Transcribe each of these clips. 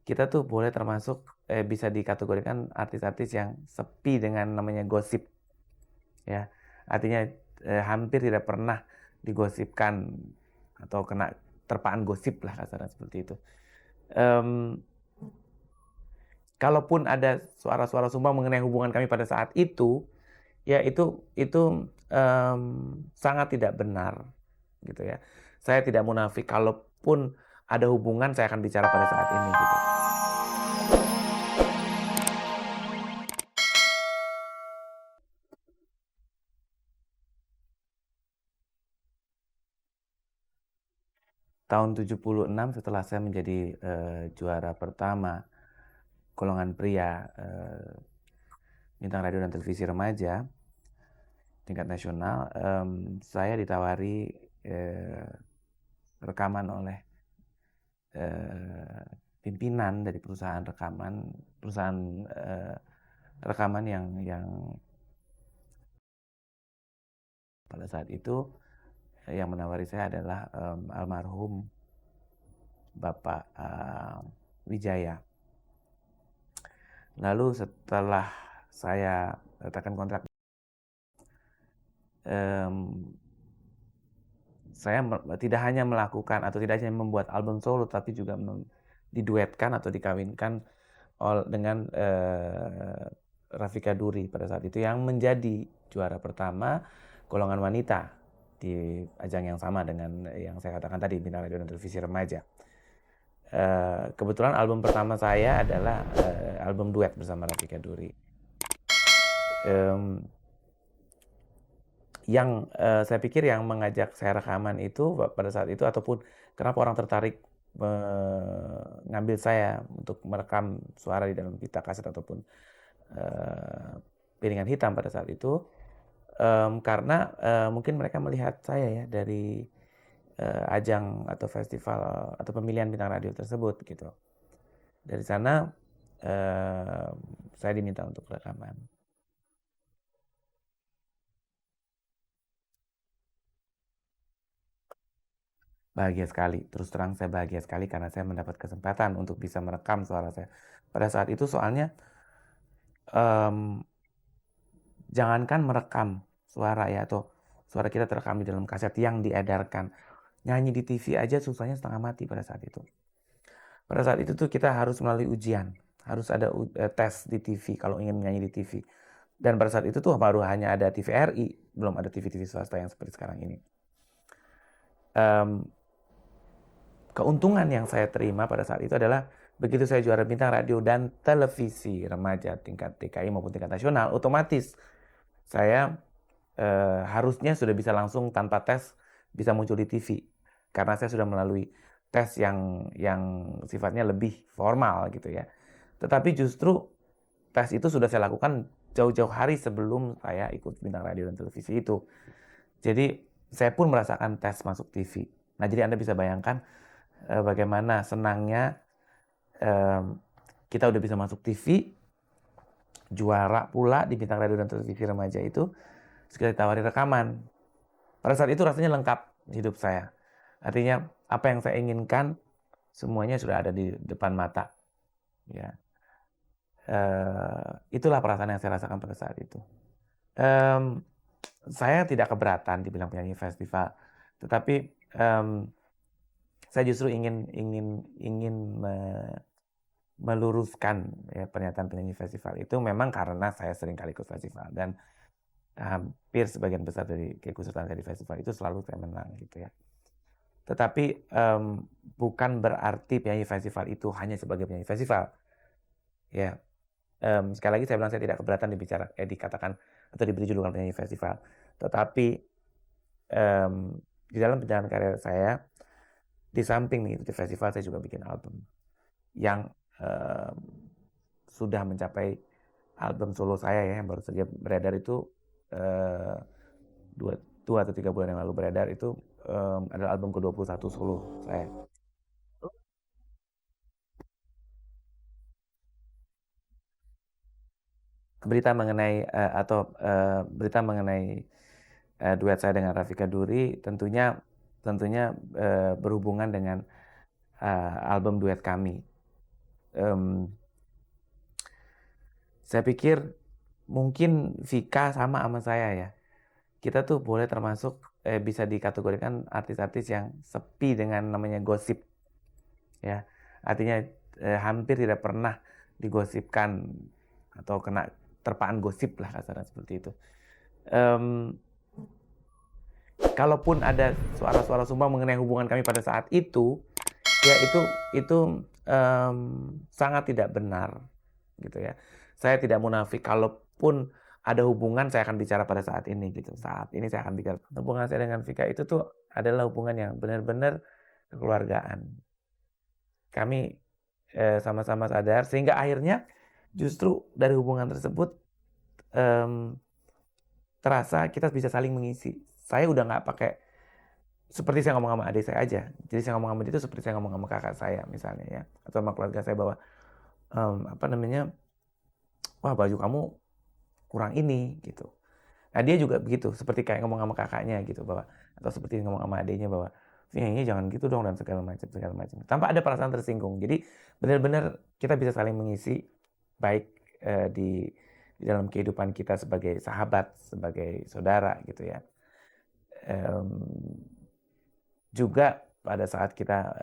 kita tuh boleh termasuk bisa dikategorikan artis-artis yang sepi dengan namanya gosip, ya. Artinya hampir tidak pernah digosipkan atau kena terpaan gosip lah kasarnya seperti itu. Kalaupun ada suara-suara sumbang mengenai hubungan kami pada saat itu, ya itu sangat tidak benar, gitu ya. Saya tidak munafik, kalaupun ada hubungan saya akan bicara pada saat ini, gitu. Tahun 76 setelah saya menjadi juara pertama golongan pria bintang radio dan televisi remaja tingkat nasional, saya ditawari rekaman oleh pimpinan dari perusahaan rekaman yang pada saat itu yang menawari saya adalah almarhum Bapak Wijaya. Lalu setelah saya letakkan kontrak, saya tidak hanya melakukan atau tidak hanya membuat album solo, tapi juga diduetkan atau dikawinkan dengan Rafika Duri pada saat itu yang menjadi juara pertama golongan wanita di ajang yang sama dengan yang saya katakan tadi, bintang radio dan televisi remaja. Kebetulan album pertama saya adalah album duet bersama Rafika Duri. Yang saya pikir yang mengajak saya rekaman itu pada saat itu, ataupun kenapa orang tertarik mengambil saya untuk merekam suara di dalam pita kaset ataupun piringan hitam pada saat itu, karena mungkin mereka melihat saya ya dari ajang atau festival atau pemilihan bintang radio tersebut gitu. Dari sana saya diminta untuk rekaman. Bahagia sekali, terus terang saya bahagia sekali karena saya mendapat kesempatan untuk bisa merekam suara saya pada saat itu. Soalnya jangankan merekam suara ya, atau suara kita terekam di dalam kaset yang diedarkan, nyanyi di TV aja susahnya setengah mati pada saat itu. Pada saat itu tuh kita harus melalui ujian, harus ada tes di TV kalau ingin menyanyi di TV. Dan pada saat itu tuh baru hanya ada TVRI, belum ada TV-TV swasta yang seperti sekarang ini. Keuntungan yang saya terima pada saat itu adalah begitu saya juara bintang radio dan televisi remaja tingkat DKI maupun tingkat nasional, otomatis saya harusnya sudah bisa langsung tanpa tes bisa muncul di TV karena saya sudah melalui tes yang sifatnya lebih formal gitu ya. Tetapi justru tes itu sudah saya lakukan jauh-jauh hari sebelum saya ikut bintang radio dan televisi itu. Jadi saya pun merasakan tes masuk TV. Nah, jadi Anda bisa bayangkan bagaimana senangnya kita udah bisa masuk TV, juara pula di bintang radio dan televisi remaja itu, sekali tawari rekaman. Pada saat itu rasanya lengkap hidup saya. Artinya apa yang saya inginkan semuanya sudah ada di depan mata. Ya, itulah perasaan yang saya rasakan pada saat itu. Saya tidak keberatan dibilang penyanyi festival, tetapi saya justru ingin meluruskan ya, pernyataan penyanyi festival itu memang karena saya sering kali ikut festival dan hampir sebagian besar dari keikutsertaan saya di festival itu selalu saya menang gitu ya. Tetapi bukan berarti penyanyi festival itu hanya sebagai penyanyi festival. Ya, sekali lagi saya bilang saya tidak keberatan dikatakan atau diberi julukan penyanyi festival. Tetapi di dalam perjalanan karir saya, di samping mengikuti festival, saya juga bikin album yang sudah mencapai album solo saya ya, yang baru saja beredar itu 2 atau 3 bulan yang lalu beredar itu adalah album ke-21 solo saya. Berita mengenai berita mengenai duet saya dengan Rafika Duri tentunya berhubungan dengan album duet kami. Saya pikir mungkin Vika sama saya ya. Kita tuh boleh termasuk bisa dikategorikan artis-artis yang sepi dengan namanya gosip, ya. Artinya hampir tidak pernah digosipkan atau kena terpaan gosip lah kasarnya seperti itu. Kalaupun ada suara-suara sumbang mengenai hubungan kami pada saat itu, ya itu sangat tidak benar, gitu ya. Saya tidak munafik. Kalaupun ada hubungan, saya akan bicara pada saat ini, gitu. Saat ini saya akan bicara. Hubungan saya dengan Vika itu tuh adalah hubungan yang benar-benar kekeluargaan. Kami sama-sama sadar, sehingga akhirnya justru dari hubungan tersebut terasa kita bisa saling mengisi. Saya udah nggak pakai seperti saya ngomong sama adik saya aja. Jadi saya ngomong sama dia itu seperti saya ngomong sama kakak saya misalnya ya, atau sama keluarga saya bahwa wah baju kamu kurang ini gitu. Nah dia juga begitu, seperti kayak ngomong sama kakaknya gitu bahwa, atau seperti ngomong sama adiknya bahwa ini jangan gitu dong dan segala macam tanpa ada perasaan tersinggung. Jadi benar-benar kita bisa saling mengisi baik di dalam kehidupan kita sebagai sahabat, sebagai saudara gitu ya. Juga pada saat kita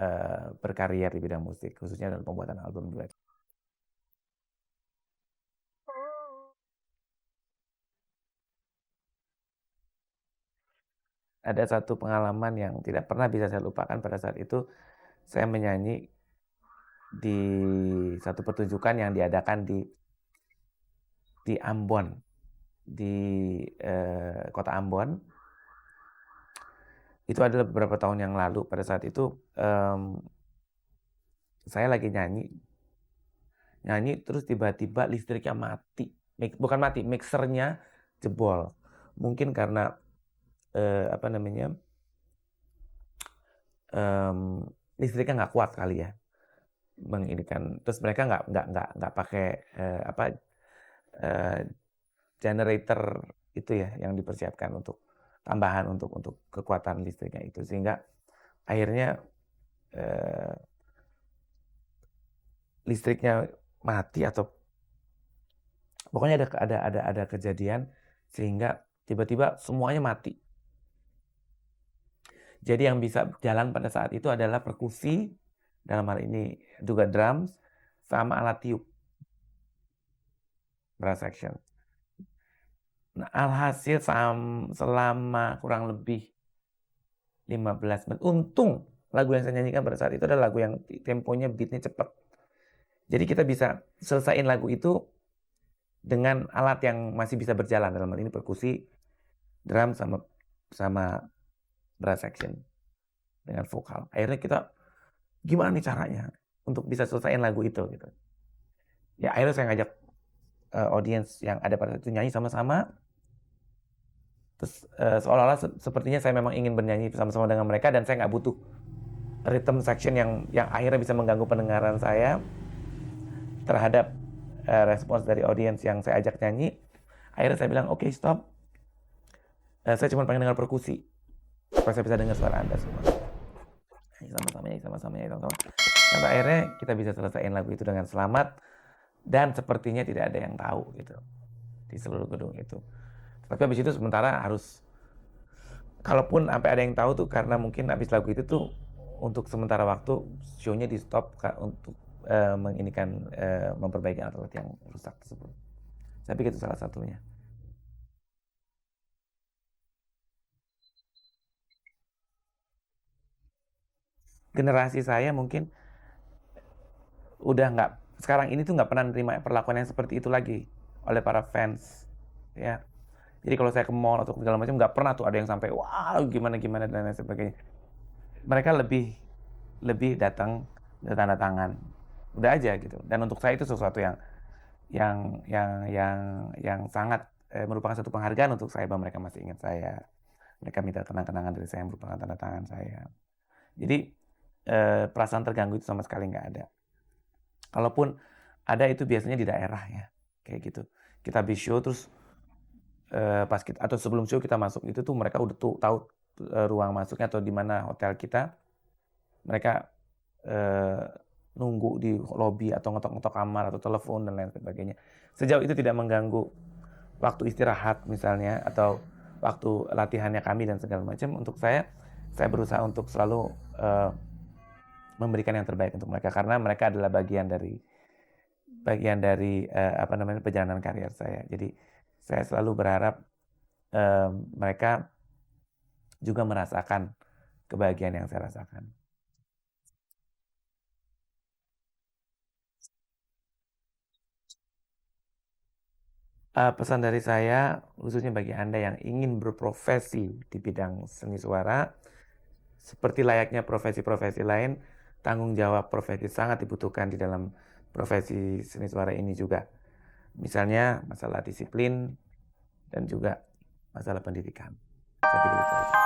berkarya di bidang musik, khususnya dalam pembuatan album duet. Ada satu pengalaman yang tidak pernah bisa saya lupakan pada saat itu. Saya menyanyi di satu pertunjukan yang diadakan di Ambon, di kota Ambon. Itu adalah beberapa tahun yang lalu. Pada saat itu saya lagi nyanyi terus tiba-tiba listriknya mati. Bukan mati, mixernya jebol. Mungkin karena listriknya nggak kuat kali ya menginikan. Terus mereka nggak pakai generator itu ya yang dipersiapkan untuk tambahan untuk kekuatan listriknya itu, sehingga akhirnya listriknya mati atau pokoknya ada kejadian sehingga tiba-tiba semuanya mati. Jadi yang bisa jalan pada saat itu adalah perkusi, dalam hal ini juga drums, sama alat tiup, brass section. Nah, alhasil selama kurang lebih 15 menit, untung lagu yang saya nyanyikan pada saat itu adalah lagu yang temponya, beatnya cepat. Jadi kita bisa selesaiin lagu itu dengan alat yang masih bisa berjalan, dalam hal ini perkusi, drum sama brass section dengan vokal. Akhirnya kita gimana nih caranya untuk bisa selesaiin lagu itu gitu. Ya akhirnya saya ngajak audience yang ada pada itu nyanyi sama-sama. Terus seolah-olah sepertinya saya memang ingin bernyanyi bersama-sama dengan mereka dan saya nggak butuh rhythm section yang akhirnya bisa mengganggu pendengaran saya terhadap respons dari audience yang saya ajak nyanyi. Akhirnya saya bilang, oke, stop. Saya cuma pengen dengar perkusi supaya saya bisa dengar suara Anda semua. Sama-sama. Sampai akhirnya kita bisa selesaiin lagu itu dengan selamat dan sepertinya tidak ada yang tahu gitu di seluruh gedung itu. Tapi habis itu sementara harus, kalaupun sampai ada yang tahu tuh karena mungkin habis lagu itu tuh untuk sementara waktu show-nya di stop untuk memperbaiki alat-alat yang rusak tersebut. Saya pikir itu salah satunya. Generasi saya mungkin udah nggak, sekarang ini tuh nggak pernah nerima perlakuan yang seperti itu lagi oleh para fans ya. Jadi kalau saya ke mall atau segala macam nggak pernah tuh ada yang sampai wah gimana dan lain sebagainya. Mereka lebih datang tanda tangan, udah aja gitu. Dan untuk saya itu sesuatu yang sangat merupakan satu penghargaan untuk saya bahwa mereka masih ingat saya. Mereka minta kenang-kenangan dari saya yang merupakan tanda tangan saya. Jadi perasaan terganggu itu sama sekali nggak ada. Kalaupun ada itu biasanya di daerah ya, kayak gitu. Kita habis show terus pas kita atau sebelum show kita masuk itu tuh mereka udah tuh tahu ruang masuknya atau di mana hotel kita. Mereka nunggu di lobi atau ngetok-ngetok kamar atau telepon dan lain sebagainya. Sejauh itu tidak mengganggu waktu istirahat misalnya atau waktu latihannya kami dan segala macam, untuk saya berusaha untuk selalu memberikan yang terbaik untuk mereka karena mereka adalah bagian dari perjalanan karier saya. Jadi saya selalu berharap mereka juga merasakan kebahagiaan yang saya rasakan. Pesan dari saya, khususnya bagi Anda yang ingin berprofesi di bidang seni suara, seperti layaknya profesi-profesi lain, tanggung jawab profesi sangat dibutuhkan di dalam profesi seni suara ini juga. Misalnya masalah disiplin dan juga masalah pendidikan. Saya pikir itu aja.